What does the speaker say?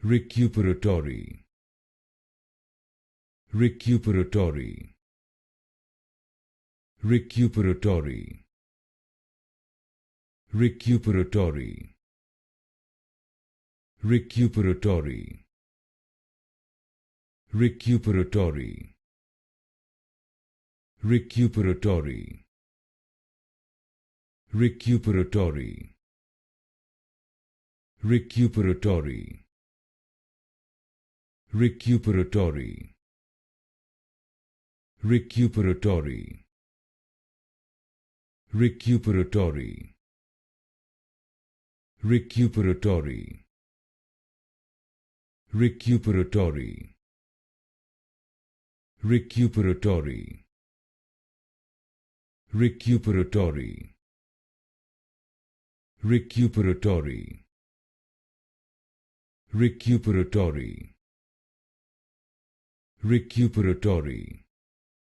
Recuperatory. Recuperatory. Recuperatory. Recuperatory. Recuperatory. Recuperatory. Recuperatory. Recuperatory. Recuperatory. Recuperatory. Recuperatory. Recuperatory. Recuperatory. Recuperatory. Recuperatory. Recuperatory. Recuperatory. Recuperatory. Recuperatory.